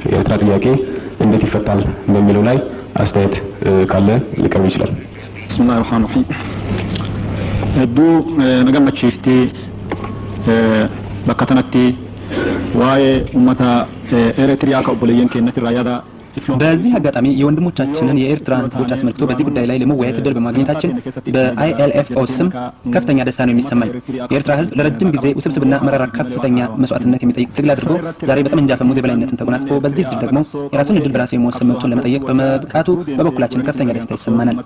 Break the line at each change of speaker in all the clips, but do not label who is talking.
የኤርትራ ጥያቄ እንዴት ይፈታል በሚለው ላይ አስተያየት ካለ ሊቀርብ ይችላል።
ብስሚላሂ ረህማኒ ረሂም ዱ ነገመቺፍቲ በከተነቲ ዋይ ኡመታ ኤርትሪያ ከኦቦለየን ከነት ራያዳ
በዚህ አጋጣሚ የወንድሞቻችንን የኤርትራ ህዝቦች አስመልክቶ በዚህ ጉዳይ ላይ ለመወያየት እድል በማግኘታችን በአይኤልኤፍኦ ስም ከፍተኛ ደስታ ነው የሚሰማኝ። የኤርትራ ህዝብ ለረጅም ጊዜ ውስብስብና መራራ ከፍተኛ መስዋዕትነት የሚጠይቅ ትግል አድርጎ ዛሬ በጠመንጃ አፈሙዝ የበላይነትን ተጎናጽፎ በዚህ ድል ደግሞ የራሱን እድል በራሱ የመወሰን መብቱን ለመጠየቅ በመብቃቱ በበኩላችን ከፍተኛ ደስታ ይሰማናል።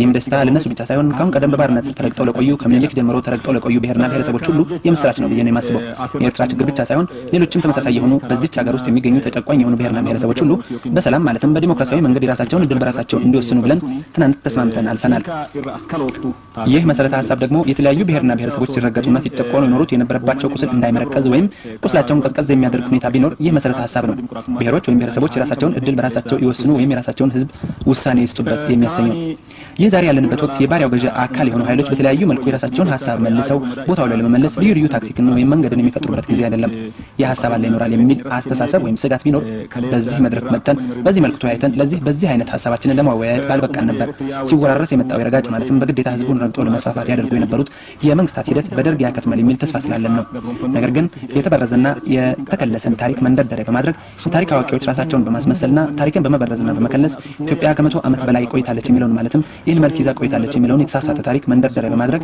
ይህም ደስታ ለነሱ ብቻ ሳይሆን ካሁን ቀደም በባርነት ተረግጠው ለቆዩ ከምኒልክ ጀምሮ ተረግጠው ለቆዩ ብሔርና ብሔረሰቦች ሁሉ የምስራች ነው ብዬ ነው የማስበው። የኤርትራ ችግር ብቻ ሳይሆን ሌሎችም ተመሳሳይ የሆኑ በዚህች ሀገር ውስጥ የሚገኙ ተጨቋኝ የሆኑ ብሔርና ብሔረሰቦች ሁሉ በሰላም ማለትም በዲሞክራሲያዊ መንገድ የራሳቸውን እድል በራሳቸው እንዲወስኑ ብለን ትናንት ተስማምተን አልፈናል። ይህ መሰረተ ሐሳብ ደግሞ የተለያዩ ብሔርና ብሔረሰቦች ሲረገጡና ሲጨቆኑ የኖሩት የነበረባቸው ቁስል እንዳይመረቀዝ ወይም ቁስላቸውን ቀዝቀዝ የሚያደርግ ሁኔታ ቢኖር ይህ መሰረተ ሐሳብ ነው። ብሔሮች ወይም ብሔረሰቦች የራሳቸውን እድል በራሳቸው ይወስኑ ወይም የራሳቸውን ህዝብ ውሳኔ ይስጡበት የሚያሰኘው። ይህ ዛሬ ያለንበት ወቅት የባሪያው ገዢ አካል የሆኑ ኃይሎች በተለያዩ መልኩ የራሳቸውን ሐሳብ መልሰው ቦታው ላይ ለመመለስ ልዩ ልዩ ታክቲክን ወይም መንገድን የሚፈጥሩበት ጊዜ አይደለም። የሐሳብ አለ ይኖራል የሚል አስተሳሰብ ወይም ስጋት ቢኖር በዚህ መድረክ መጥተን በዚህ መልኩ ተወያይተን በዚህ አይነት ሐሳባችንን ለማወያየት ባልበቃን ነበር። ሲወራረስ የመጣው የረጋጭ ማለትም በግዴታ ህዝቡን ረግጦ ለመስፋፋት ያደርጉ የነበሩት የመንግስታት ሂደት በደርግ ያከትማል የሚል ተስፋ ስላለን ነው። ነገር ግን የተበረዘና የተከለሰን ታሪክ መንደርደሪያ በማድረግ ታሪክ አዋቂዎች ራሳቸውን በማስመሰልና ታሪክን በመበረዝና በመከለስ ኢትዮጵያ ከ100 ዓመት በላይ ቆይታለች የሚለውን ማለትም ይህን መልክ ይዛ ቆይታለች የሚለውን የተሳሳተ ታሪክ መንደርደሪያ በማድረግ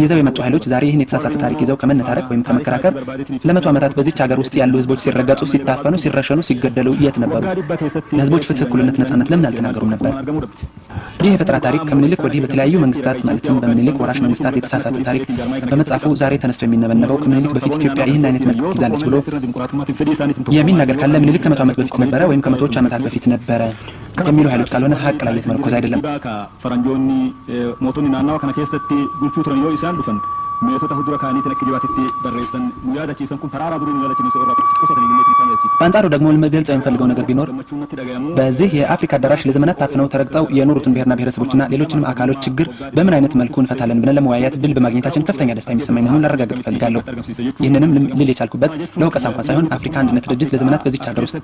ይዘው የመጡ ኃይሎች ዛሬ ይህን የተሳሳተ ታሪክ ይዘው ከመነታረክ ወይም ከመከራከር ለ100 ዓመታት በዚች ሀገር ውስጥ ያሉ ህዝቦች ሲረገጡ፣ ሲታፈኑ፣ ሲረሸኑ፣ ሲገደሉ የት ነበሩ? ለህዝቦች ፍትህ፣ እኩልነት፣ ነጻነት ለምን አልተናገሩም ነበር? ይህ የፈጠራ ታሪክ ከምኒልክ ወዲህ በተለያዩ መንግስታት ማለትም በምኒልክ ወራሽ መንግስታት የተሳሳተ ታሪክ በመጻፉ ዛሬ ተነስቶ የሚነበነበው ከምኒልክ በፊት ኢትዮጵያ ይህን አይነት መልክ ይዛለች ብሎ የሚናገር ካለ ምኒልክ ከ100 ዓመት በፊት ነበረ ወይም ከመቶዎች ዓመታት በፊት ነበረ የሚሉ ኃይሎች ካልሆነ ሀቅ ላይ የተመረኮዘ አይደለም።
ፈረንጆኒ ሞቶኒ ናናዋ ከነ ከሰቲ ጉልፉ ትረዮ ይሳል ዱፈን ሜቶታ ሁድራ ካኒ ተነክዲዋትቲ በረሰን ሙያዳቺ ሰንኩ ተራራ ዱሪን ያለች ነው ሶራ ቁሰተን ይመት ይታያች።
በአንጻሩ ደግሞ ልገልጸው የምፈልገው ነገር ቢኖር በዚህ የአፍሪካ አዳራሽ ለዘመናት ታፍነው ተረግጠው የኖሩትን ብሔርና ብሔረሰቦችና ሌሎችንም አካሎች ችግር በምን አይነት መልኩ እንፈታለን ብለን ለመወያየት ድል በማግኘታችን ከፍተኛ ደስታ የሚሰማኝ መሆኑን ላረጋግጥ እፈልጋለሁ። ይህንንም ልል የቻልኩበት ለወቀሳ እንኳን ሳይሆን አፍሪካ አንድነት ድርጅት ለዘመናት በዚች ሀገር ውስጥ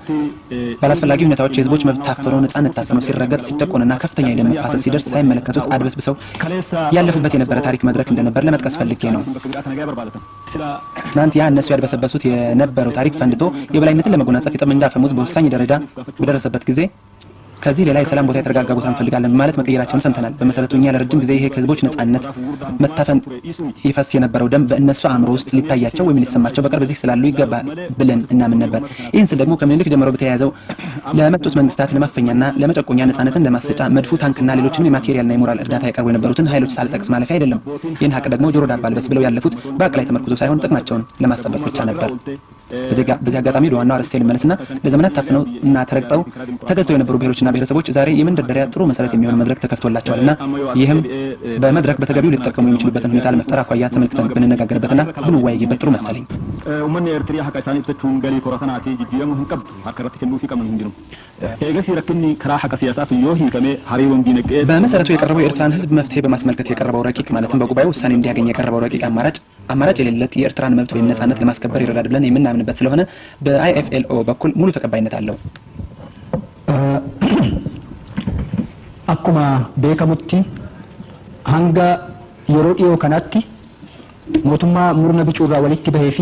ባላስፈላጊ ሁኔታዎች የህዝቦች መብት ታፍነው ነጻነት ታፍነው ሲረገጥ፣ ሲጨቆንና ከፍተኛ የደም መፋሰስ ሲደርስ ሳይመለከቱት አድበስብሰው ያለፉበት የነበረ ታሪክ መድረክ እንደነበር ለመጥቀስ ፈልጌ ነው። ትናንት ያ እነሱ ያድበሰበሱት የነበረው ታሪክ ፈንድቶ የበላይነትን ለመጎናጸፍ የጠመንጃ አፈሙዝ በወሳኝ ደረጃ በደረሰበት ጊዜ ከዚህ ሌላ የሰላም ቦታ የተረጋጋ ቦታ እንፈልጋለን ማለት መቀየራቸውን ሰምተናል። በመሰረቱ እኛ ለረጅም ጊዜ ይሄ ከህዝቦች ነጻነት መታፈን ይፈስ የነበረው ደም በእነሱ አእምሮ ውስጥ ሊታያቸው ወይም ሊሰማቸው በቅርብ እዚህ ስላሉ ይገባ ብለን እናምን ነበር። ይህን ስል ደግሞ ከምኒልክ ጀምሮ በተያያዘው ለመጡት መንግስታት ለማፈኛና ለመጨቆኛ ነጻነትን ለማሰጫ መድፉ፣ ታንክና ሌሎችንም የማቴሪያልና የሞራል እርዳታ ያቀርቡ የነበሩትን ኃይሎች ሳልጠቅስ ማለፊያ አይደለም። ይህን ሀቅ ደግሞ ጆሮ ዳባ ልበስ ብለው ያለፉት በሀቅ ላይ ተመርኩዞ ሳይሆን ጥቅማቸውን ለማስጠበቅ ብቻ ነበር። በዚህ አጋጣሚ ለዋናው አርስቴ ልመለስና ለዘመናት ታፍነው እና ተረግጠው ተገዝተው የነበሩ ብሔሮችና ብሔረሰቦች ዛሬ የመንደርደሪያ ጥሩ መሰረት የሚሆን መድረክ ተከፍቶላቸዋልና ይህም በመድረክ በተገቢው ሊጠቀሙ የሚችሉበትን ሁኔታ ለመፍጠር አኳያ ተመልክተን ብንነጋገርበትና ብንወያይበት ጥሩ መሰለኝ።
ኡመን ኤርትሪያ ሀቃታኒ ብተቹን ገሊ ኮራተናቲ ጅጅረሙ ህንቀብ ሀከረት ከሉ ፊቀም እንዲሩ ኤገሲ ረክኒ ክራ ሀቀ ሲያሳስ ዮሂ ከመ ሀሪውን ቢነቀ
በመሰረቱ የቀረበው የኤርትራን ህዝብ መፍትሄ በማስመልከት የቀረበው ረቂቅ ማለትም በጉባኤው ውሳኔ እንዲያገኝ የቀረበው ረቂቅ አማራጭ የሌለት የኤርትራን መብት ወይም ነጻነት ለማስከበር ይረዳል ብለን የምናምንበት ስለሆነ በአይኤፍኤልኦ በኩል ሙሉ ተቀባይነት አለው።
አኩማ ቤከሙቲ ሃንጋ የሮዲዮ ከናቲ ሞቱማ ሙርነ ቢጩራ ወሊቲ በሄፊ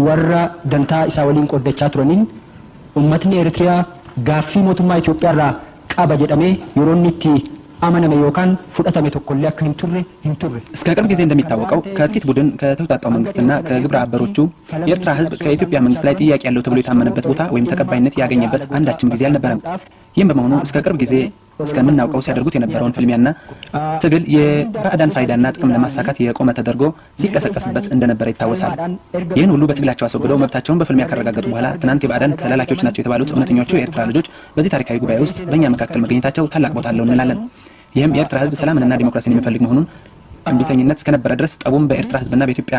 ወራ ደንታ ኢሳወሊን ቆደቻ ትሮኒን ኡመትኒ ኤርትሪያ ጋፊ ሞቱማ ኢትዮጵያራ ቃባ ጀደሜ የሮኒቲ አመነመ ዮካን ፉዳታሜ ተኮለ ያክን ቱሬ
እስከ ቅርብ ጊዜ እንደሚታወቀው ከጥቂት ቡድን ከተውጣጣው መንግስትና ከግብረ አበሮቹ የኤርትራ ህዝብ ከኢትዮጵያ መንግስት ላይ ጥያቄ ያለው ተብሎ የታመነበት ቦታ ወይም ተቀባይነት ያገኘበት አንዳችም ጊዜ አልነበረም። ይህም በመሆኑ እስከ ቅርብ ጊዜ እስከምናውቀው ሲያደርጉት የነበረውን ፍልሚያና ትግል የባዕዳን ፋይዳና ጥቅም ለማሳካት የቆመ ተደርጎ ሲቀሰቀስበት እንደነበረ ይታወሳል። ይህን ሁሉ በትግላቸው አስወግደው መብታቸውን በፍልሚያ ካረጋገጡ በኋላ ትናንት የባዕዳን ተላላኪዎች ናቸው የተባሉት እውነተኞቹ የኤርትራ ልጆች በዚህ ታሪካዊ ጉባኤ ውስጥ በእኛ መካከል መገኘታቸው ታላቅ ቦታ አለው እንላለን። ይህም የኤርትራ ህዝብ ሰላምንና ዲሞክራሲን የሚፈልግ መሆኑን እምቢተኝነት እስከነበረ ድረስ ጠቡም በኤርትራ ህዝብና በኢትዮጵያ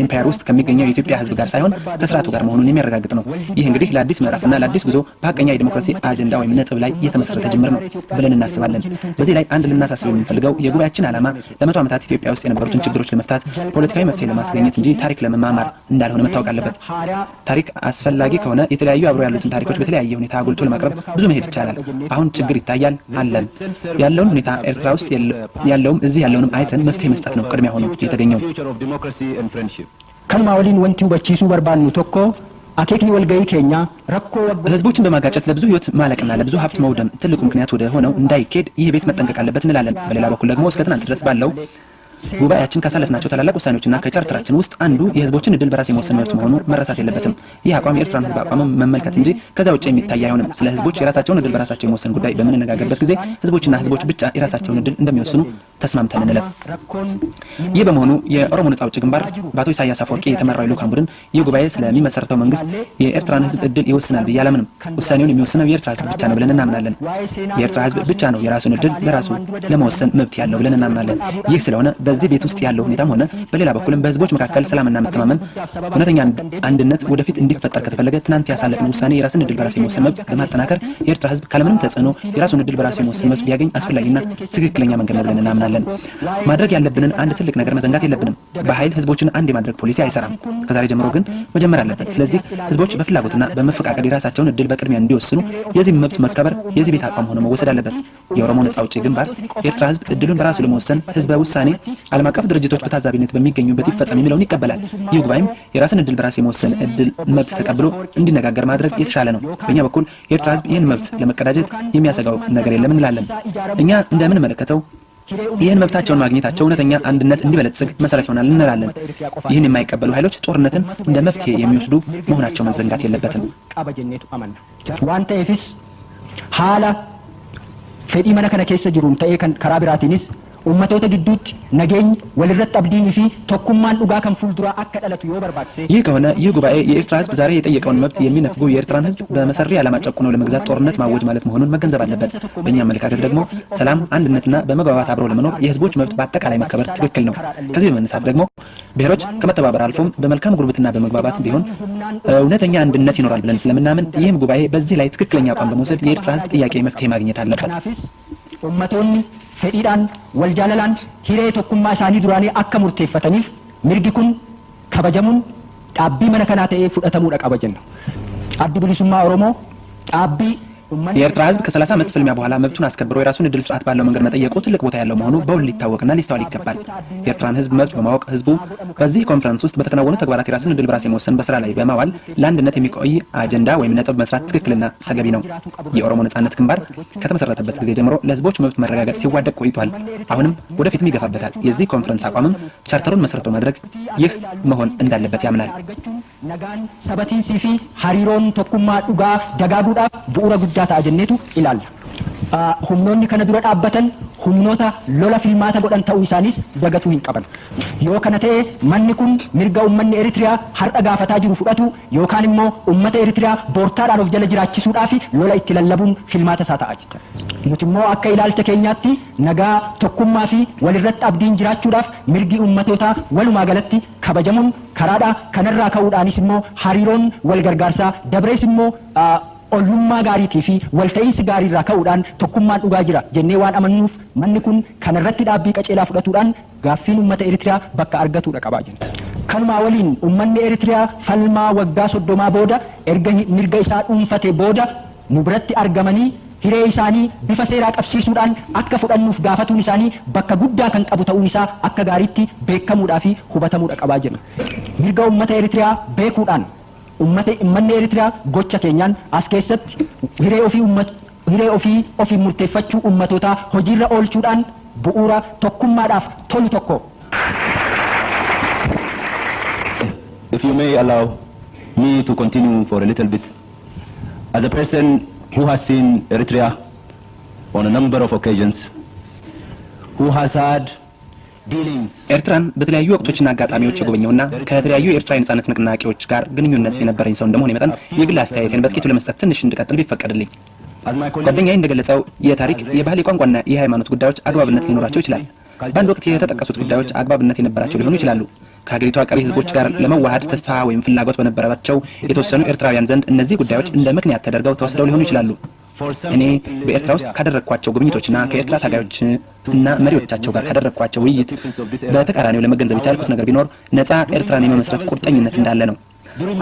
ኤምፓየር ውስጥ ከሚገኘው የኢትዮጵያ ህዝብ ጋር ሳይሆን ከስርዓቱ ጋር መሆኑን የሚያረጋግጥ ነው። ይህ እንግዲህ ለአዲስ ምዕራፍና ለአዲስ ጉዞ በሐቀኛ የዲሞክራሲ አጀንዳ ወይም ነጥብ ላይ የተመሰረተ ጅምር ነው ብለን እናስባለን። በዚህ ላይ አንድ ልናሳስብ የምንፈልገው የጉባኤያችን ዓላማ ለመቶ ዓመታት ኢትዮጵያ ውስጥ የነበሩትን ችግሮች ለመፍታት ፖለቲካዊ መፍትሄ ለማስገኘት እንጂ ታሪክ ለመማማር እንዳልሆነ መታወቅ አለበት። ታሪክ አስፈላጊ ከሆነ የተለያዩ አብሮ ያሉትን ታሪኮች በተለያየ ሁኔታ አጉልቶ ለማቅረብ ብዙ መሄድ ይቻላል። አሁን ችግር ይታያል አለን ያለውን ሁኔታ ኤርትራ ውስጥ ያለውም እዚህ ያለውንም አይተን መፍትሄ መስጠት ነው ቅድሚያ ሆኖ የተገኘው።
ከልማ ወሊን ወንቲ በቺሱ በርባኑ ቶኮ አኬክኒ ወልገይ ኬኛ ረኮ
ህዝቦችን በማጋጨት ለብዙ ህይወት ማለቅና ለብዙ ሀብት መውደም ትልቁ ምክንያት ወደ ሆነው እንዳይኬድ ይህ ቤት መጠንቀቅ አለበት እንላለን። በሌላ በኩል ደግሞ እስከ ትናንት ድረስ ባለው ጉባኤያችን ካሳለፍናቸው ታላላቅ ውሳኔዎችና ከቻርተራችን ውስጥ አንዱ የህዝቦችን እድል በራስ የመወሰን መብት መሆኑ መረሳት የለበትም። ይህ አቋም የኤርትራን ህዝብ አቋም መመልከት እንጂ ከዛ ውጭ የሚታይ አይሆንም። ስለ ህዝቦች የራሳቸውን እድል በራሳቸው የመወሰን ጉዳይ በምንነጋገርበት ጊዜ ህዝቦችና ህዝቦች ብቻ የራሳቸውን እድል እንደሚወስኑ ተስማምተን እንለፍ። ይህ በመሆኑ የኦሮሞ ነጻ አውጪ ግንባር በአቶ ኢሳያስ አፈወርቂ የተመራው ልዑካን ቡድን ይህ ጉባኤ ስለሚመሰረተው መንግስት የኤርትራን ህዝብ እድል ይወስናል ብዬ አላምንም። ውሳኔውን የሚወስነው የኤርትራ ህዝብ ብቻ ነው ብለን እናምናለን። የኤርትራ ህዝብ ብቻ ነው የራሱን እድል በራሱ ለመወሰን መብት ያለው ብለን እናምናለን። ይህ ስለሆነ በዚህ ቤት ውስጥ ያለው ሁኔታም ሆነ በሌላ በኩልም በህዝቦች መካከል ሰላምና መተማመን እውነተኛ አንድነት ወደፊት እንዲፈጠር ከተፈለገ ትናንት ያሳለፍነው ውሳኔ የራስን እድል በራስ የመወሰን መብት በማጠናከር የኤርትራ ህዝብ ካለምንም ተጽዕኖ የራሱን እድል በራስ የመወሰን መብት ቢያገኝ አስፈላጊና ትክክለኛ መንገድ ነው ብለን እናምናለን። ማድረግ ያለብንን አንድ ትልቅ ነገር መዘንጋት የለብንም። በኃይል ህዝቦችን አንድ የማድረግ ፖሊሲ አይሰራም። ከዛሬ ጀምሮ ግን መጀመር አለበት። ስለዚህ ህዝቦች በፍላጎትና በመፈቃቀድ የራሳቸውን እድል በቅድሚያ እንዲወስኑ የዚህ መብት መከበር የዚህ ቤት አቋም ሆኖ መወሰድ አለበት። የኦሮሞ ነጻ አውጪ ግንባር የኤርትራ ህዝብ እድሉን በራሱ ለመወሰን ህዝበ ውሳኔ ዓለም አቀፍ ድርጅቶች በታዛቢነት በሚገኙበት ይፈጸም የሚለውን ይቀበላል። ይህ ጉባኤም የራስን እድል በራስ የመወሰን እድል መብት ተቀብሎ እንዲነጋገር ማድረግ የተሻለ ነው። በእኛ በኩል የኤርትራ ህዝብ ይህን መብት ለመቀዳጀት የሚያሰጋው ነገር የለም እንላለን። እኛ እንደምንመለከተው ይህን መብታቸውን ማግኘታቸው እውነተኛ አንድነት እንዲበለጽግ መሰረት ይሆናል እንላለን። ይህን የማይቀበሉ ኃይሎች ጦርነትን እንደ መፍትሄ የሚወስዱ መሆናቸው መዘንጋት የለበትም።
ዋንተ ኤፊስ ሀላ ፌዲ መነከነ ኬሰ ጅሩም ተኤ ከራ ቢራቲኒስ ኡመቶተ ግዱት ነገኝ ወልረት አብዲን ፊ ተኩማን ዱጋ ከን ፉልዱራ አከደለቱ ይወበርባክሴ
ይህ ከሆነ ይህ ጉባኤ የኤርትራ ህዝብ ዛሬ የጠየቀውን መብት የሚነፍጉ የኤርትራን ህዝብ በመሰሪ ዓላማ ጨቁነው ለመግዛት ጦርነት ማወጅ ማለት መሆኑን መገንዘብ አለበት። በእኛ አመለካከት ደግሞ ሰላም፣ አንድነትና በመግባባት አብሮ ለመኖር የህዝቦች መብት በአጠቃላይ መከበር ትክክል ነው። ከዚህ በመነሳት ደግሞ ብሔሮች ከመተባበር አልፎም በመልካም ጉርብትና በመግባባት ቢሆን እውነተኛ አንድነት ይኖራል ብለን ስለምናምን ይህም ጉባኤ በዚህ ላይ ትክክለኛ አቋም በመውሰድ የኤርትራ ህዝብ ጥያቄ መፍትሄ ማግኘት አለበት።
ኡመቶኒ fedhiidhaan wal jaalalaan hiree tokkummaa isaanii duraanii akka murteeffataniif mirgi kun kabajamuun dhaabbii mana kanaa ta'ee fudhatamuudha qaba jenna. Addi bilisummaa Oromoo dhaabbii
የኤርትራ ህዝብ ከ30 ዓመት ፍልሚያ በኋላ መብቱን አስከብሮ የራሱን እድል ስርዓት ባለው መንገድ መጠየቁ ትልቅ ቦታ ያለው መሆኑ በውል ሊታወቅና ሊስተዋል ይገባል። የኤርትራን ህዝብ መብት በማወቅ ህዝቡ በዚህ ኮንፈረንስ ውስጥ በተከናወኑ ተግባራት የራሱን እድል በራስ የመወሰን በስራ ላይ በማዋል ለአንድነት የሚቆይ አጀንዳ ወይም ነጥብ መስራት ትክክልና ተገቢ ነው። የኦሮሞ ነጻነት ግንባር ከተመሰረተበት ጊዜ ጀምሮ ለህዝቦች መብት መረጋገጥ ሲዋደቅ ቆይቷል። አሁንም ወደፊትም ይገፋበታል። የዚህ ኮንፈረንስ አቋምም ቻርተሩን መሰረቱ ማድረግ ይህ መሆን እንዳለበት ያምናል።
ነጋን ሰበቲን ሲፊ ሀሪሮን ቶኩማ ዱጋ ደጋጉዳፍ ቡኡረ ጉዳታ አጀኔቱ ይላል። humnoonni kana dura dhaabbatan humnoota lola filmaata godhan ta'uu isaanis dagatuu hin qaban. Yoo kana ta'e manni kun mirga ummanni Eritiriyaa har'a gaafataa jiru fudhatu yookaan immoo ummata Eritiriyaa boortaadhaan of jala jiraachisuudhaaf lola itti lallabuun filmaata isaa ta'a jechuudha. Nuti immoo akka ilaalcha keenyaatti nagaa tokkummaa fi walirratti abdiin jiraachuudhaaf mirgi ummatootaa walumaa galatti kabajamuun karaadha. Kanarraa ka'uudhaanis immoo hariiroon wal gargaarsaa dabrees immoo ollummaa gaariitii fi walta'iinsi gaariirraa ka'uudhaan tokkummaan dhugaa jira jennee waan amannuuf manni kun kanarratti dhaabbii qaceelaa fudhatuudhaan gaaffiin ummata Eritiriyaa bakka argatuudha qabaa jira. Kanumaa waliin ummanni Eritiriyaa falmaa waggaa 30 booda erga mirga isaa dhuunfate booda nu biratti argamanii hiree isaanii bifa seeraa qabsiisuudhaan akka fudhannuuf gaafatuun isaanii bakka guddaa kan qabu ta'uun isaa akka gaariitti beekamuudhaa fi hubatamuudha qabaa jira. Mirga ummata Eritiriyaa beekuudhaan ummanni Eritiriyaa gocha keenyaan as keessatti hiree ofii murteeffachuu ummatootaa hojiirra oolchuudhaan bu'uura tokkummaadhaaf tolu tokko.
If you may allow me to continue for a little bit, as a person who has seen Eritrea on a number of occasions, who has had
ኤርትራን በተለያዩ ወቅቶችና አጋጣሚዎች የጎበኘውና ከተለያዩ የኤርትራ የነጻነት ንቅናቄዎች ጋር ግንኙነት የነበረኝ ሰው እንደመሆነ መጠን የግል አስተያየቴን በጥቂቱ ለመስጠት ትንሽ እንድቀጥል ቢፈቀድልኝ። ጓደኛዬ እንደገለጸው የታሪክ፣ የባህል፣ የቋንቋና የሃይማኖት ጉዳዮች አግባብነት ሊኖራቸው ይችላል። በአንድ ወቅት የተጠቀሱት ጉዳዮች አግባብነት የነበራቸው ሊሆኑ ይችላሉ። ከሀገሪቷ ቀሪ ህዝቦች ጋር ለመዋሃድ ተስፋ ወይም ፍላጎት በነበረባቸው የተወሰኑ ኤርትራውያን ዘንድ እነዚህ ጉዳዮች እንደ ምክንያት ተደርገው ተወስደው ሊሆኑ ይችላሉ። እኔ በኤርትራ ውስጥ ካደረግኳቸው ጉብኝቶችና ከኤርትራ ታጋዮች እና መሪዎቻቸው ጋር ካደረግኳቸው ውይይት በተቃራኒው ለመገንዘብ የቻልኩት ነገር ቢኖር ነፃ ኤርትራን የመመስረት ቁርጠኝነት እንዳለ ነው።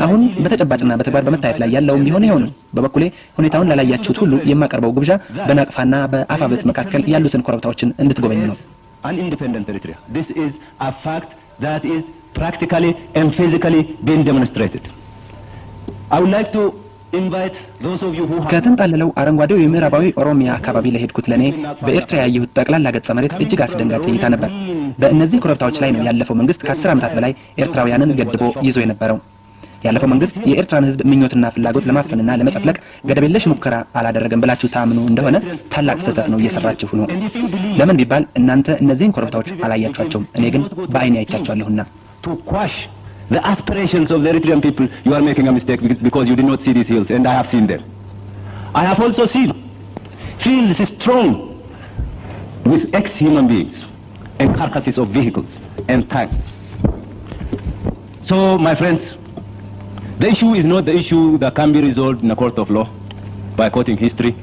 አሁን በተጨባጭና በተግባር በመታየት ላይ ያለውም ቢሆን ይኸው ነው። በበኩሌ ሁኔታውን ላላያችሁት ሁሉ የማቀርበው ግብዣ በናቅፋና በአፋበት መካከል ያሉትን ኮረብታዎችን እንድትጎበኙ ነው።
An independent Eritrea. This is a fact that is practically and physically being demonstrated. I would like to invite those of you who have
ከተንጣለለው አረንጓዴው የምዕራባዊ ኦሮሚያ አካባቢ ለሄድኩት ለኔ በኤርትራ ያየሁት ጠቅላላ ገጸ መሬት እጅግ አስደንጋጭ እይታ ነበር። በእነዚህ ኮረብታዎች ላይ ነው ያለፈው መንግስት ከ10 ዓመታት በላይ ኤርትራውያንን ገድቦ ይዞ የነበረው። ያለፈው መንግስት የኤርትራን ህዝብ ምኞትና ፍላጎት ለማፈንና ለመጨፍለቅ ገደብ የለሽ ሙከራ አላደረገም ብላችሁ ታምኑ እንደሆነ ታላቅ ስህተት ነው እየሰራችሁ ነው። ለምን ቢባል እናንተ እነዚህን ኮረብታዎች አላያችኋቸውም፣ እኔ ግን በአይኔ አይቻቸዋለሁና።
to quash the aspirations of the Eritrean people, you are making a mistake because you did not see these hills, and I have seen them. I have also seen fields strong with ex-human beings and carcasses of vehicles and tanks. So, my friends, the issue is not the issue that can be resolved in a court of law by quoting history.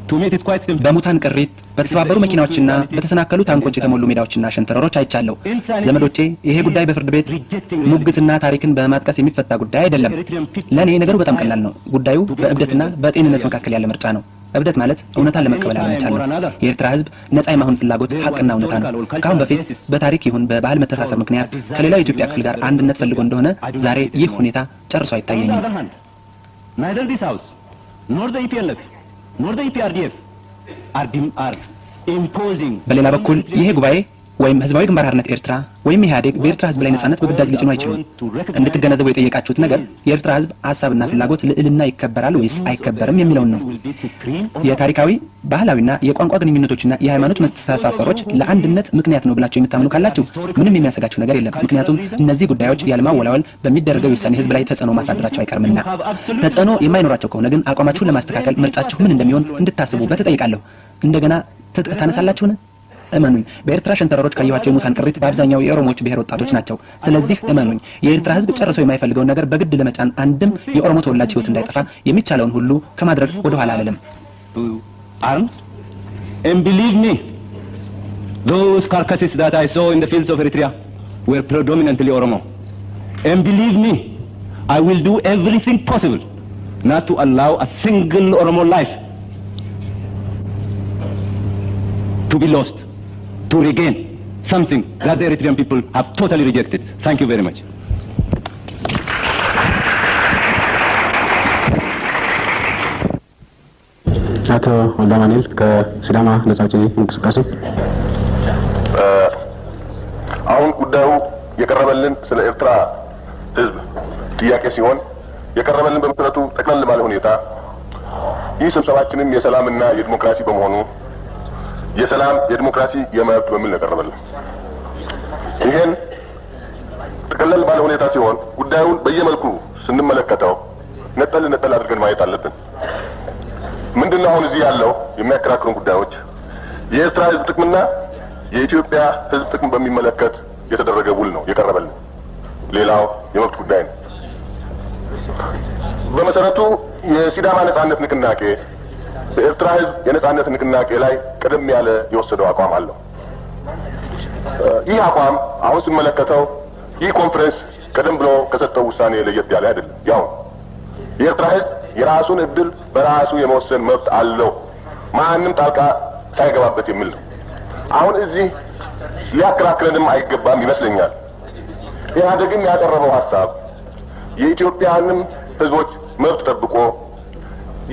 To me, it is quite simple.
በሙታን ቅሪት በተሰባበሩ መኪናዎችና በተሰናከሉ ታንኮች የተሞሉ ሜዳዎችና ሸንተረሮች አይቻለሁ። ዘመዶቼ፣ ይሄ ጉዳይ በፍርድ ቤት ሙግትና ታሪክን በማጥቀስ የሚፈታ ጉዳይ አይደለም። ለኔ ነገሩ በጣም ቀላል ነው። ጉዳዩ በእብደትና በጤንነት መካከል ያለ ምርጫ ነው። እብደት ማለት እውነታን ለመቀበል አለመቻል ነው። የኤርትራ ህዝብ ነፃ የማሆን ፍላጎት ሀቅና እውነታ ነው። ከአሁን በፊት በታሪክ ይሁን በባህል መተሳሰብ ምክንያት ከሌላው የኢትዮጵያ ክፍል ጋር አንድነት ፈልጎ እንደሆነ ዛሬ ይህ ሁኔታ ጨርሶ አይታየኝም።
Neither this house nor the EPLF nor the EPRDF are imposing.
በሌላ በኩል ይሄ ጉባኤ ወይም ህዝባዊ ግንባር ሓርነት ኤርትራ ወይም ኢህአዴግ በኤርትራ ህዝብ ላይ ነፃነት በግዳጅ ሊጭኑ አይችሉም። እንድትገነዘቡ የጠየቃችሁት ነገር የኤርትራ ህዝብ ሐሳብና ፍላጎት ልዕልና ይከበራል ወይስ አይከበርም የሚለውን ነው። የታሪካዊ ባህላዊና የቋንቋ ግንኙነቶችና የሃይማኖት መስተሳሰሮች ለአንድነት ምክንያት ነው ብላችሁ የምታምኑ ካላችሁ ምንም የሚያሰጋችሁ ነገር የለም። ምክንያቱም እነዚህ ጉዳዮች ያለማወላወል በሚደረገው ውሳኔ ህዝብ ላይ ተጽዕኖ ማሳደራቸው አይቀርምና። ተጽዕኖ የማይኖራቸው ከሆነ ግን አቋማችሁን ለማስተካከል ምርጫችሁ ምን እንደሚሆን እንድታስቡበት እጠይቃለሁ። እንደገና ትጥቅ ታነሳላችሁን? እመኑኝ፣ በኤርትራ ሸንተረሮች ካየኋቸው የሙታን ቅሪት በአብዛኛው የኦሮሞዎች ብሔር ወጣቶች ናቸው። ስለዚህ እመኑኝ፣ የኤርትራ ህዝብ ጨርሶ የማይፈልገውን ነገር በግድ ለመጫን አንድም የኦሮሞ ተወላጅ ህይወት እንዳይጠፋ የሚቻለውን ሁሉ ከማድረግ ወደ ኋላ አልልም።
Arms, and believe me, those carcasses that I saw in the fields of Eritrea were predominantly Oromo. And believe me, I will do everything possible not to allow a single Oromo life to be lost, to regain something that the Eritrean people have totally rejected. Thank you very much.
አቶ ወልደማኑኤል ከሲዳማ ነጻ አውጪ እንቅስቃሴ።
አሁን ጉዳዩ የቀረበልን ስለ ኤርትራ ህዝብ ጥያቄ ሲሆን የቀረበልን በመሰረቱ ጠቅለል ባለ ሁኔታ ይህ ስብሰባችንም የሰላምና የዲሞክራሲ በመሆኑ የሰላም የዲሞክራሲ የመብት በሚል ቀረበልን። ይሄን ጠቅለል ባለ ሁኔታ ሲሆን ጉዳዩን በየመልኩ ስንመለከተው ነጠል አድርገን ማየት አለብን። ምንድነው አሁን እዚህ ያለው የሚያከራክሩን ጉዳዮች የኤርትራ ህዝብ ጥቅምና የኢትዮጵያ ህዝብ ጥቅም በሚመለከት የተደረገ ውል ነው የቀረበልን። ሌላው የመብት ጉዳይ ነው። በመሰረቱ የሲዳማ ነጻነት ንቅናቄ በኤርትራ ህዝብ የነጻነት ንቅናቄ ላይ ቀደም ያለ የወሰደው አቋም አለው። ይህ አቋም አሁን ስንመለከተው ይህ ኮንፈረንስ ቀደም ብሎ ከሰጠው ውሳኔ ለየት ያለ አይደለም። ያው የኤርትራ ህዝብ የራሱን እድል በራሱ የመወሰን መብት አለው ማንም ጣልቃ ሳይገባበት የሚል ነው። አሁን እዚህ ሊያከራክረንም አይገባም ይመስለኛል። ኢህአዴግም ያቀረበው ሐሳብ የኢትዮጵያንም ህዝቦች መብት ጠብቆ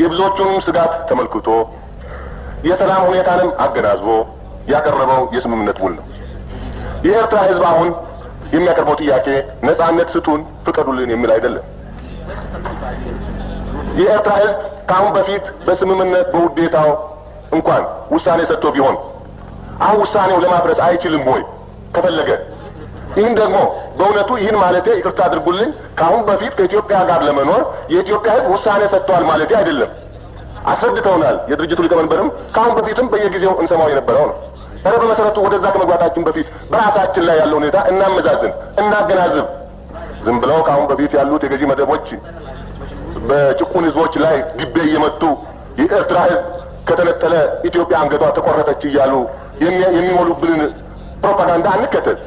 የብዙዎቹንም ስጋት ተመልክቶ የሰላም ሁኔታንም አገናዝቦ ያቀረበው የስምምነት ውል ነው። የኤርትራ ህዝብ አሁን የሚያቀርበው ጥያቄ ነጻነት ስጡን፣ ፍቀዱልን የሚል አይደለም። የኤርትራ ህዝብ ከአሁን በፊት በስምምነት በውዴታው እንኳን ውሳኔ ሰጥቶ ቢሆን አሁን ውሳኔው ለማፍረስ አይችልም ወይ ከፈለገ? ይህን ደግሞ በእውነቱ ይህን ማለቴ ይቅርታ አድርጉልኝ፣ ከአሁን በፊት ከኢትዮጵያ ጋር ለመኖር የኢትዮጵያ ህዝብ ውሳኔ ሰጥቷል ማለቴ አይደለም። አስረድተውናል። የድርጅቱ ሊቀመንበርም ከአሁን በፊትም በየጊዜው እንሰማው የነበረው ነው። ኧረ በመሰረቱ ወደዛ ከመግባታችን በፊት በራሳችን ላይ ያለው ሁኔታ እናመዛዝን፣ እናገናዝብ። ዝም ብለው ከአሁን በፊት ያሉት የገዢ መደቦች በጭቁን ህዝቦች ላይ ግቤ እየመቱ የኤርትራ ህዝብ ከተነጠለ ኢትዮጵያ አንገቷ ተቆረጠች እያሉ የሚሞሉብንን ፕሮፓጋንዳ አንከተል።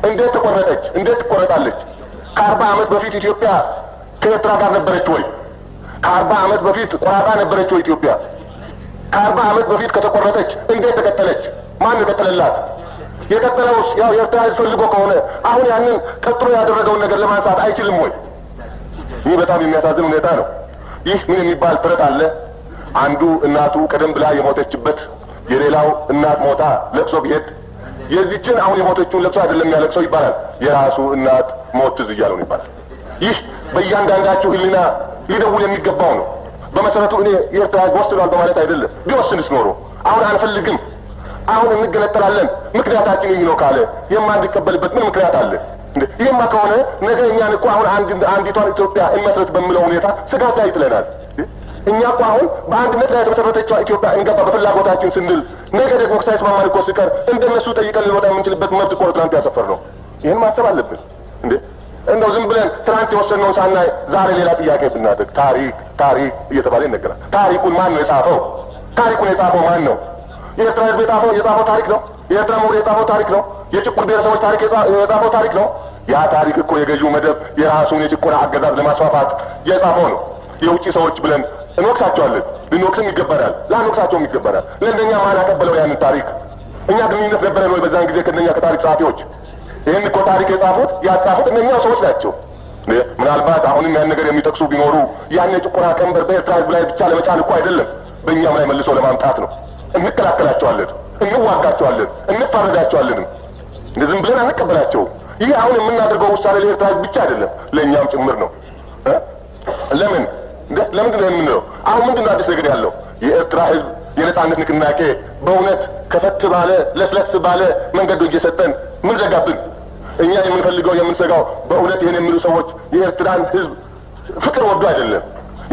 እንዴት ተቆረጠች? እንዴት ትቆረጣለች? ከ40 ዓመት በፊት ኢትዮጵያ ከኤርትራ ጋር ነበረች ወይ? ከ40 ዓመት በፊት ቆራጣ ነበረች ወይ ኢትዮጵያ? ከ40 ዓመት በፊት ከተቆረጠች እንዴት ተቀጠለች? ማን የቀጠለላት? የቀጠለውስ ያው የኤርትራ ህዝብ ፈልጎ ከሆነ አሁን ያንን ቀጥሎ ያደረገውን ነገር ለማንሳት አይችልም ወይ? ይህ በጣም የሚያሳዝን ሁኔታ ነው። ይህ ምን የሚባል ተረት አለ? አንዱ እናቱ ቀደም ብላ የሞተችበት የሌላው እናት ሞታ ለቅሶ ቢሄድ የዚችን አሁን የሞተችውን ለቅሶ አይደለም ያለቅሰው ይባላል። የራሱ እናት ሞት ትዝ እያለው ይባላል። ይህ በእያንዳንዳችሁ ህሊና ሊደውል የሚገባው ነው። በመሰረቱ እኔ የኤርትራ ወስኗል በማለት አይደለም። ቢወስንስ ኖሮ አሁን አንፈልግም፣ አሁን እንገነጠላለን ምክንያታችን ይህ ነው ካለ የማንቀበልበት ምን ምክንያት አለ? ይህማ ከሆነ ነገ እኛን እኮ አሁን አንዲቷን ኢትዮጵያ እንመስረት በሚለው ሁኔታ ስጋት ላይ ይጥለናል። እኛ እኮ አሁን በአንድነት ላይ የተመሰረተችው ኢትዮጵያ እንገባ በፍላጎታችን ስንል ነገ ደግሞ ሳይስማማን እኮ ሲቀር እንደነሱ ጠይቀን ልንወጣ የምንችልበት መብት እኮ ትናንት ያሰፈር ነው። ይህን ማሰብ አለብን። እንደው ዝም ብለን ትናንት የወሰንነውን ሳናይ ዛሬ ሌላ ጥያቄ ብናደርግ ታሪክ እየተባለ ይነገራል። ታሪኩን ማን ነው የጻፈው? ታሪኩን የጻፈው ማን ነው? የኤርትራ ህዝብ የጻፈው ታሪክ ነው? የኤርትራ ምሁር የጻፈው ታሪክ ነው? የጭቁን ብሔረሰቦች ታሪክ የጻፈው ታሪክ ነው? ያ ታሪክ እኮ የገዢው መደብ የራሱን የጭቆና አገዛዝ ለማስፋፋት የጻፈው ነው። የውጭ ሰዎች ብለን እንወቅሳቸዋለን። ልንወቅስም ይገባናል፣ ላንወቅሳቸውም ይገባናል። ለእንደኛ ማን ያቀበለው ያንን ታሪክ? እኛ ግንኙነት ነበረን ወይ በዛን ጊዜ ከእነኛ ከታሪክ ጸሐፊዎች? ይህን እኮ ታሪክ ያጻፉት እነኛው ሰዎች ናቸው። ምናልባት አሁንም ያን ነገር የሚጠቅሱ ቢኖሩ ያን የጭቆና ቀንበር በኤርትራ ህዝብ ላይ ብቻ ለመጫን እኮ አይደለም፣ በእኛም ላይ መልሶ ለማምጣት ነው። እንከላከላቸዋለን፣ እንዋጋቸዋለን፣ እንፋረዳቸዋለንም። ዝም ብለን አንቀበላቸውም። ይህ አሁን የምናደርገው ውሳኔ ለኤርትራ ህዝብ ብቻ አይደለም፣ ለእኛም ጭምር ነው። ለምንድን ነው የምንለው? አሁን ምንድን ነው አዲስ ነገር ያለው? የኤርትራ ህዝብ የነጻነት ንቅናቄ በእውነት ከፈት ባለ ለስለስ ባለ መንገዱ እየሰጠን ምን ዘጋብን? እኛ የምንፈልገው የምንሰጋው በእውነት ይህን የሚሉ ሰዎች የኤርትራን ህዝብ ፍቅር ወዶ አይደለም፣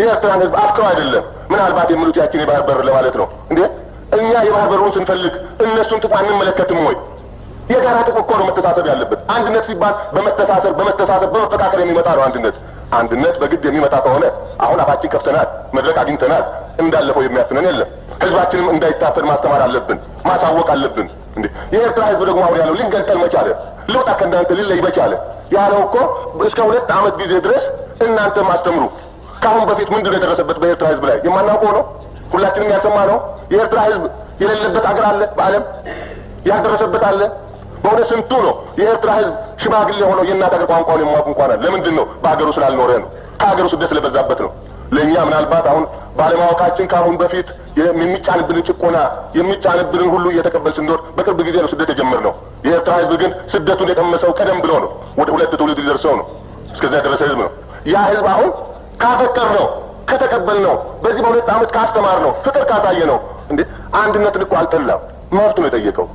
የኤርትራን ህዝብ አፍቅረው አይደለም። ምናልባት የሚሉት ያችን የባህር በር ለማለት ነው። እኛ የባህር በሩን ስንፈልግ እነሱን ጥቅም አንመለከትም ወይ? የጋራ ጥቅም እኮ ነው መተሳሰብ ያለበት። አንድነት ሲባል በመተሳሰብ በመፈቃቀር የሚመጣ ነው አንድነት። አንድነት በግድ የሚመጣ ከሆነ አሁን አፋችን ከፍተናል፣ መድረክ አግኝተናል። እንዳለፈው የሚያፍነን የለም። ህዝባችንም እንዳይታፈን ማስተማር አለብን፣ ማሳወቅ አለብን። የኤርትራ ህዝብ ደግሞ አሁን ያለው ሊንገንጠል መቻለ፣ ልውጣ ከእናንተ ሊለይ መቻለ ያለው እኮ እስከ 2 ዓመት ጊዜ ድረስ እናንተም አስተምሩ። ከአሁን በፊት ምንድን ነው የደረሰበት በኤርትራ ህዝብ ላይ የማናውቀው ነው? ሁላችንም ያልሰማ ነው። የኤርትራ ህዝብ የሌለበት አገር አለ? በዓለም ያልደረሰበት አለ? በእውነት ስንቱ ነው የኤርትራ ህዝብ ሽማግሌ ሆነው የእናት አገር ቋንቋውን የማውቅ እንኳን አለ። ለምንድን ነው? በአገሩ ስላልኖረ ነው። ከአገሩ ስደት ስለበዛበት ነው። ለእኛ ምናልባት አሁን ባለማወቃችን ከአሁን በፊት የሚጫንብንን ጭቆና የሚጫንብንን ሁሉ እየተቀበል ስንኖር በቅርብ ጊዜ ነው ስደት የጀመርነው። የኤርትራ ህዝብ ግን ስደቱን የቀመሰው ቀደም ብሎ ነው። ወደ 2 ትውልድ ሊደርሰው ነው። እስከዚያ ደረሰ ህዝብ ነው። ያ ህዝብ አሁን ካፈቀር ነው ከተቀበል ነው በዚህ በ2 ዓመት ካስተማር ነው ፍቅር ካሳየ ነው። አንድነትን እኮ አልጠላም። መብቱ ነው የጠየቀው።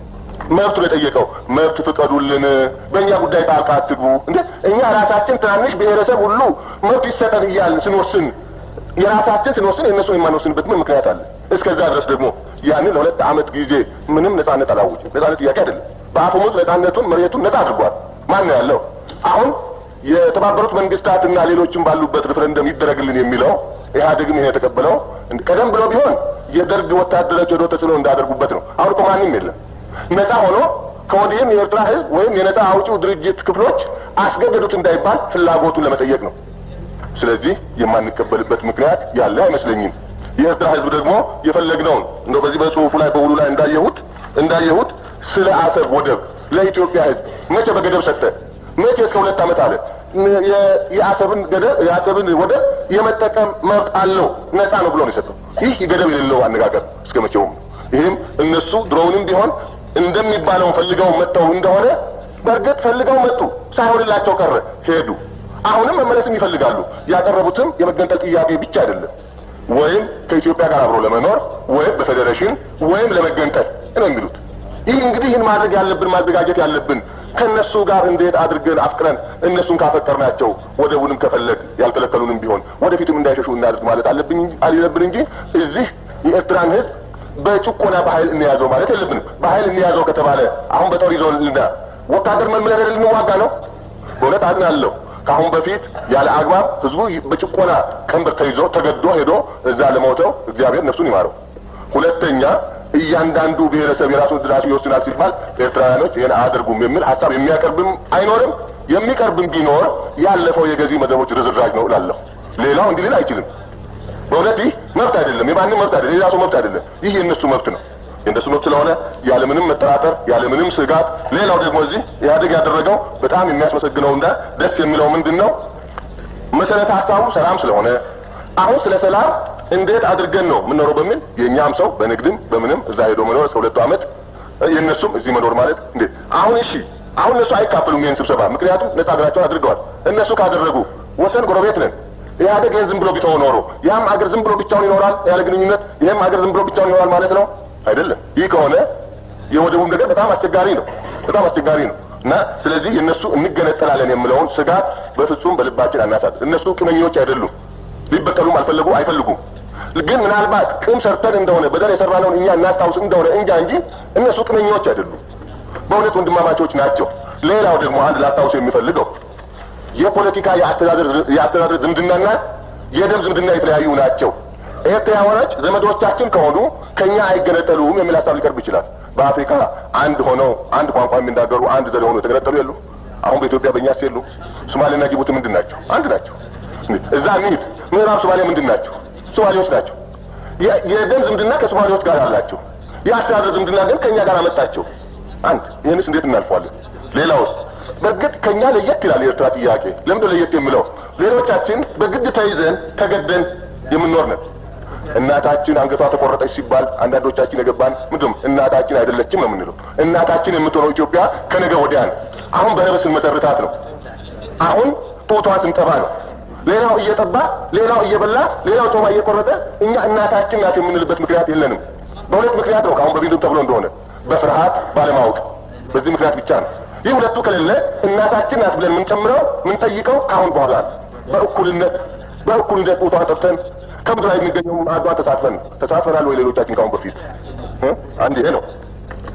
መብት ፍቀዱልን፣ በእኛ ጉዳይ ጣልቃ አትግቡ። እኛ ራሳችን ትናንሽ ብሔረሰብ ሁሉ መብት ይሰጠን እያልን ስንወስን የራሳችን ስንወስን የእነሱን የማንወስንበት ምን ምክንያት አለ? እስከዛ ድረስ ደግሞ ያንን ለ2 ዓመት ጊዜ ምንም ነጻነት አላውጅም። ነጻነት ጥያቄ አይደለም። በአፈሙዝ ነጻነቱን መሬቱን ነጻ አድርጓል። ማን ነው ያለው? አሁን የተባበሩት መንግስታትና ሌሎችም ባሉበት ሪፈረንደም ይደረግልን የሚለው ኢህአዴግም ይሄን የተቀበለው ቀደም ብሎ ቢሆን የደርግ ወታደሮች ሄዶ ተጽዕኖ እንዳደርጉበት ነው። አሁን እኮ ማንም የለም። ነጻ ሆኖ ከወዲህም የኤርትራ ህዝብ ወይም የነጻ አውጪው ድርጅት ክፍሎች አስገደዱት እንዳይባል ፍላጎቱን ለመጠየቅ ነው። ስለዚህ የማንቀበልበት ምክንያት ያለ አይመስለኝም። የኤርትራ ህዝብ ደግሞ የፈለግነውን እንደው በዚህ በጽሁፉ ላይ በውሉ ላይ እንዳየሁት ስለ አሰብ ወደብ ለኢትዮጵያ ህዝብ መቼ በገደብ ሰጠ? መቼ እስከ 2 ዓመት አለ? የአሰብን ወደብ የመጠቀም መብት አለው፣ ነጻ ነው ብሎ ነው የሰጠው። ይህ ገደብ የሌለው አነጋገር እስከ መቼውም። ይህም እነሱ ድሮውንም ቢሆን እንደሚባለው ፈልገው መጥተው እንደሆነ በእርግጥ ፈልገው መጡ፣ ሳይሆንላቸው ቀረ ሄዱ። አሁንም መመለስም ይፈልጋሉ። ያቀረቡትም የመገንጠል ጥያቄ ብቻ አይደለም፣ ወይም ከኢትዮጵያ ጋር አብሮ ለመኖር ወይም በፌዴሬሽን ወይም ለመገንጠል ነው የሚሉት። ይህ እንግዲህ ይህን ማድረግ ያለብን ማዘጋጀት ያለብን ከእነሱ ጋር እንዴት አድርገን አፍቅረን እነሱን ካፈቀርናቸው ወደቡንም ከፈለግ ያልከለከሉንም ቢሆን ወደፊትም እንዳይሸሹ እናድርግ ማለት አለብን እንጂ እዚህ የኤርትራን ህዝብ በጭቆና በኃይል እንያዘው ማለት የለብንም። በኃይል እንያዘው ከተባለ አሁን በጦር ይዞልና ወታደር መልመለን ልንዋጋ ነው። በእውነት አዝናለሁ። ከአሁን በፊት ያለ አግባብ ህዝቡ በጭቆና ቀንበር ተይዞ ተገዶ ሄዶ እዛ ለሞተው እግዚአብሔር ነፍሱን ይማረው። ሁለተኛ እያንዳንዱ ብሔረሰብ የራሱን ድራሹ ይወስናል ሲባል ኤርትራውያኖች ይህን አያደርጉም የሚል ሀሳብ የሚያቀርብም አይኖርም። የሚቀርብም ቢኖር ያለፈው የገዢ መደቦች ርዝራዥ ነው እላለሁ። ሌላው እንዲህ ሊል አይችልም። በእውነት ይህ መብት አይደለም፣ የማንም መብት አይደለም፣ የራሱ መብት አይደለም። ይህ የእነሱ መብት ነው። የእነሱ መብት ስለሆነ ያለምንም መጠራጠር ያለምንም ስጋት። ሌላው ደግሞ እዚህ ኢህአዴግ ያደረገው በጣም የሚያስመሰግነውና ደስ የሚለው ምንድን ነው? መሰረተ ሀሳቡ ሰላም ስለሆነ አሁን ስለ ሰላም እንዴት አድርገን ነው የምንኖረው በሚል የእኛም ሰው በንግድም በምንም እዛ ሄዶ መኖር እስከ 2 ዓመት የእነሱም እዚህ መኖር ማለት እንዴ አሁን እሺ አሁን እነሱ አይካፈሉም ይህን ስብሰባ፣ ምክንያቱም ነጻ ሀገራቸውን አድርገዋል። እነሱ ካደረጉ ወሰን ጎረቤት ነን። ኢህአዴግ ይህን ዝም ብሎ ቢተው ኖሮ ያም አገር ዝም ብሎ ብቻውን ይኖራል ያለ ግንኙነት፣ ይህም አገር ዝም ብሎ ብቻውን ይኖራል ማለት ነው አይደለም። ይህ ከሆነ የወደቡም ነገር በጣም አስቸጋሪ ነው፣ በጣም አስቸጋሪ ነው። እና ስለዚህ የእነሱ እንገነጠላለን የምለውን ስጋት በፍጹም በልባችን አናሳድር። እነሱ ቅመኞች አይደሉም፣ ሊበቀሉም አይፈልጉም። ግን ምናልባት ቅም ሰርተን እንደሆነ በደል የሰራነውን እኛ እናስታውስ እንደሆነ እንጂ እነሱ ቅመኞች አይደሉም። በእውነት ወንድማማቾች ናቸው። ሌላው ደግሞ አንድ ላስታውስ የሚፈልገው የፖለቲካ የአስተዳደር ዝምድናና የደም ዝምድና የተለያዩ ናቸው። ኤርትራውያኖች ዘመዶቻችን ከሆኑ ከኛ አይገነጠሉም የሚል ሀሳብ ሊቀርብ ይችላል። በአፍሪካ አንድ ሆነው አንድ ቋንቋ የሚናገሩ አንድ ዘር ሆነው የተገነጠሉ የሉ? አሁን በኢትዮጵያ በእኛስ የሉ? ሶማሌና ጅቡቲ ምንድን ናቸው? አንድ ናቸው። እዛ እንሂድ፣ ምዕራብ ሶማሌ ምንድን ናቸው? ሶማሌዎች ናቸው። የደም ዝምድና ከሶማሌዎች ጋር አላቸው። የአስተዳደር ዝምድና ግን ከኛ ጋር አመጣቸው። አንድ ይህንስ እንዴት እናልፈዋለን? ሌላውስ በግድ ከኛ ለየት ይላል የኤርትራ ጥያቄ። ለምንድን ለየት የሚለው? ሌሎቻችን በግድ ተይዘን ተገደን የምንኖር ነን። እናታችን አንገቷ ተቆረጠች ሲባል አንዳንዶቻችን የገባን ምንድነው እናታችን አይደለችም ነው የምንለው። እናታችን የምትሆነው ኢትዮጵያ ከነገ ወዲያ ነው። አሁን በረበስ መሰረታት ነው። አሁን ጡቷ ስንጠባ ነው። ሌላው እየጠባ ሌላው እየበላ ሌላው ጮማ እየቆረጠ እኛ እናታችን ናት የምንልበት ምክንያት የለንም። በሁለት ምክንያት ነው። ከአሁን በፊትም ተብሎ እንደሆነ በፍርሃት ባለማወቅ፣ በዚህ ምክንያት ብቻ ነው። ይህ ሁለቱ ከሌለ እናታችን ናት ብለን የምንጨምረው የምንጠይቀው ከአሁን በኋላ በእኩልነት ጡቷ ጠብተን ከምድር ላይ የሚገኘው ማዕዷ ተሳትፈናል ወይ? ሌሎቻችን ከአሁን በፊት አንድ ይሄ ነው።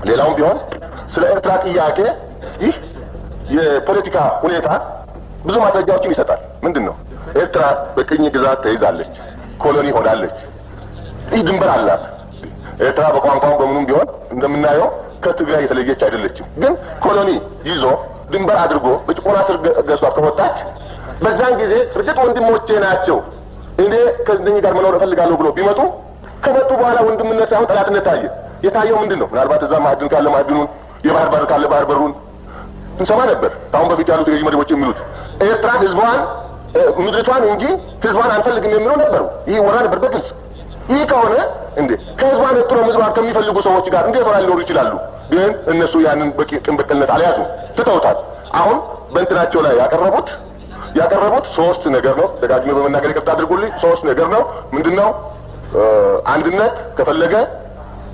ሌላውም ቢሆን ስለ ኤርትራ ጥያቄ ይህ የፖለቲካ ሁኔታ ብዙ ማስረጃዎችን ይሰጣል። ምንድን ነው? ኤርትራ በቅኝ ግዛት ተይዛለች፣ ኮሎኒ ሆናለች። ይህ ድንበር አላት። ኤርትራ በቋንቋው በምኑም ቢሆን እንደምናየው ከትግራይ የተለየች አይደለችም። ግን ኮሎኒ ይዞ ድንበር አድርጎ በጭቆና ስር ገዝቷት ከወጣች በዛን ጊዜ እርግጥ ወንድሞቼ ናቸው እኔ ከእነኚህ ጋር መኖር እፈልጋለሁ ብሎ ቢመጡ ከመጡ በኋላ ወንድምነት ሳይሆን ጠላትነት ታየ። የታየው ምንድን ነው? ምናልባት እዛ ማዕድን ካለ ማዕድኑን፣ የባህር በር ካለ ባህር በሩን እንሰማ ነበር። አሁን በፊት ያሉት የገዢ መደቦች የሚሉት ኤርትራ ህዝቧን ምድሪቷን እንጂ ህዝቧን አንፈልግም የሚለው ነበሩ። ይህ ወራ ነበር በግልጽ። ይህ ከሆነ እንዴ ከህዝቧ ነጥሎ ምዝባር ከሚፈልጉ ሰዎች ጋር እንዴት ወራ ሊኖሩ ይችላሉ? ግን እነሱ ያንን ቅን በቀልነት አልያዙም፣ ትተውታል። አሁን በእንትናቸው ላይ ያቀረቡት 3 ነገር ነው። ደጋግሜ በመናገር ይቅርታ አድርጉልኝ። 3 ነገር ነው። ምንድነው? አንድነት ከፈለገ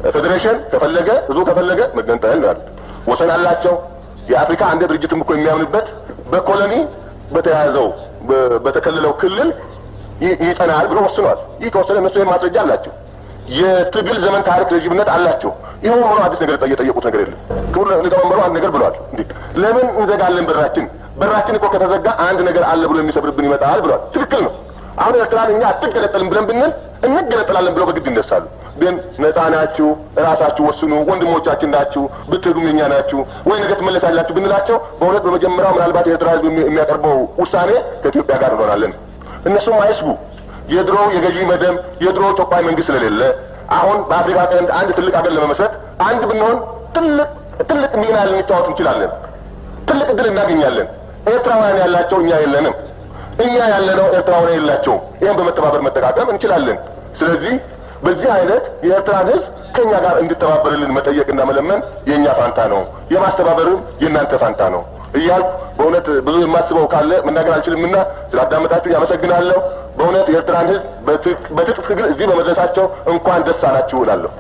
ፌዴሬሽን ከፈለገ ህዝቡ ከፈለገ መገንጠል ነው። ወሰን አላቸው። የአፍሪካ አንድ ድርጅትም እኮ የሚያምንበት በኮሎኒ በተያዘው በተከለለው ክልል ይጸናል ብሎ ወስኗል። ይህ ከወሰነ እነሱ ማስረጃ አላቸው። የትግል ዘመን ታሪክ ረጅምነት አላቸው። ይኸው ሆኖ አዲስ ነገር የጠየቁት ነገር የለም። ክቡር ሊቀመንበሩ አንድ ነገር ብለዋል። እንዴ ለምን እንዘጋለን በራችን እኮ ከተዘጋ አንድ ነገር አለ ብሎ የሚሰብርብን ይመጣል ብለዋል። ትክክል ነው። አሁን ኤርትራን እኛ አትገነጠልም ብለን ብንል እንገነጠላለን ብለው በግድ ይነሳሉ። ግን ነፃ ናችሁ፣ ራሳችሁ ወስኑ፣ ወንድሞቻችን ናችሁ፣ ብትሄዱም የኛ ናችሁ ወይ ነገ ትመለሳላችሁ ብንላቸው በእውነት በመጀመሪያው ምናልባት የኤርትራ ህዝብ የሚያቀርበው ውሳኔ ከኢትዮጵያ ጋር እንሆናለን። እነሱም አይስቡ። የድሮው የገዢ መደብ የድሮው ጨቋኝ መንግስት ስለሌለ አሁን በአፍሪካ ቀንድ አንድ ትልቅ ሀገር ለመመስረት አንድ ብንሆን ትልቅ ሚና ልንጫወት እንችላለን። ትልቅ እድል እናገኛለን። ኤርትራውያን ያላቸው እኛ የለንም። እኛ ያለነው ኤርትራውያን የላቸውም። ይህን በመተባበር መጠቃቀም እንችላለን። ስለዚህ በዚህ አይነት የኤርትራን ህዝብ ከኛ ጋር እንድተባበርልን መጠየቅና መለመን የኛ ፋንታ ነው፣ የማስተባበርም የእናንተ ፋንታ ነው እያልኩ በእውነት ብዙ የማስበው ካለ መናገር አልችልምና ስላዳመጣችሁ ያመሰግናለሁ። በእውነት የኤርትራን ህዝብ በትጥቅ ትግል እዚህ በመድረሳቸው እንኳን ደስ አላችሁ እላለሁ።